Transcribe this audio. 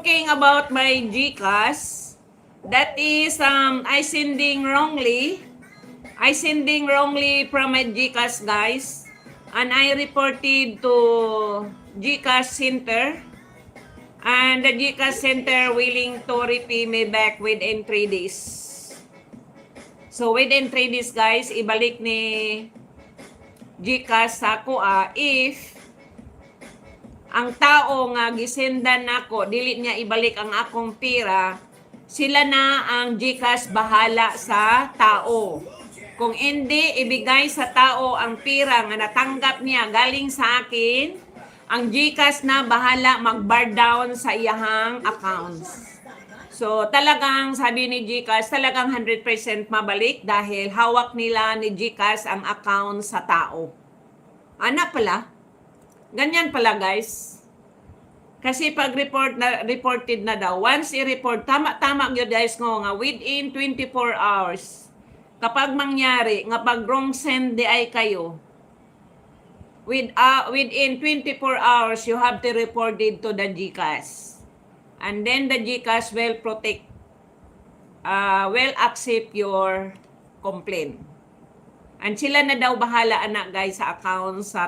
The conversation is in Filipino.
talking about my GCash. That is, I sending wrongly from my GCash, guys. And I reported to GCash Center. And the GCash Center willing to repay me back within 3 days. So within 3 days, guys, ibalik ni GCash sa ako if ang tao nga gisendan nako dili niya ibalik ang akong pira, sila na ang GCash bahala sa tao. Kung hindi ibigay sa tao ang pira nga natanggap niya galing sa akin, ang GCash na bahala mag-bar down sa iyahang accounts. So talagang sabi ni GCash, talagang 100% mabalik dahil hawak nila ni GCash ang account sa tao. Ana pala. Ganyan pala, guys. Kasi pag reported na daw, once i-report, tama yun, guys, nga within 24 hours. Kapag mangyari, nga pag wrong send di ay kayo, within 24 hours, you have to report it to the GCash. And then the GCash will will accept your complaint. And sila na daw bahala, anak, guys, sa account sa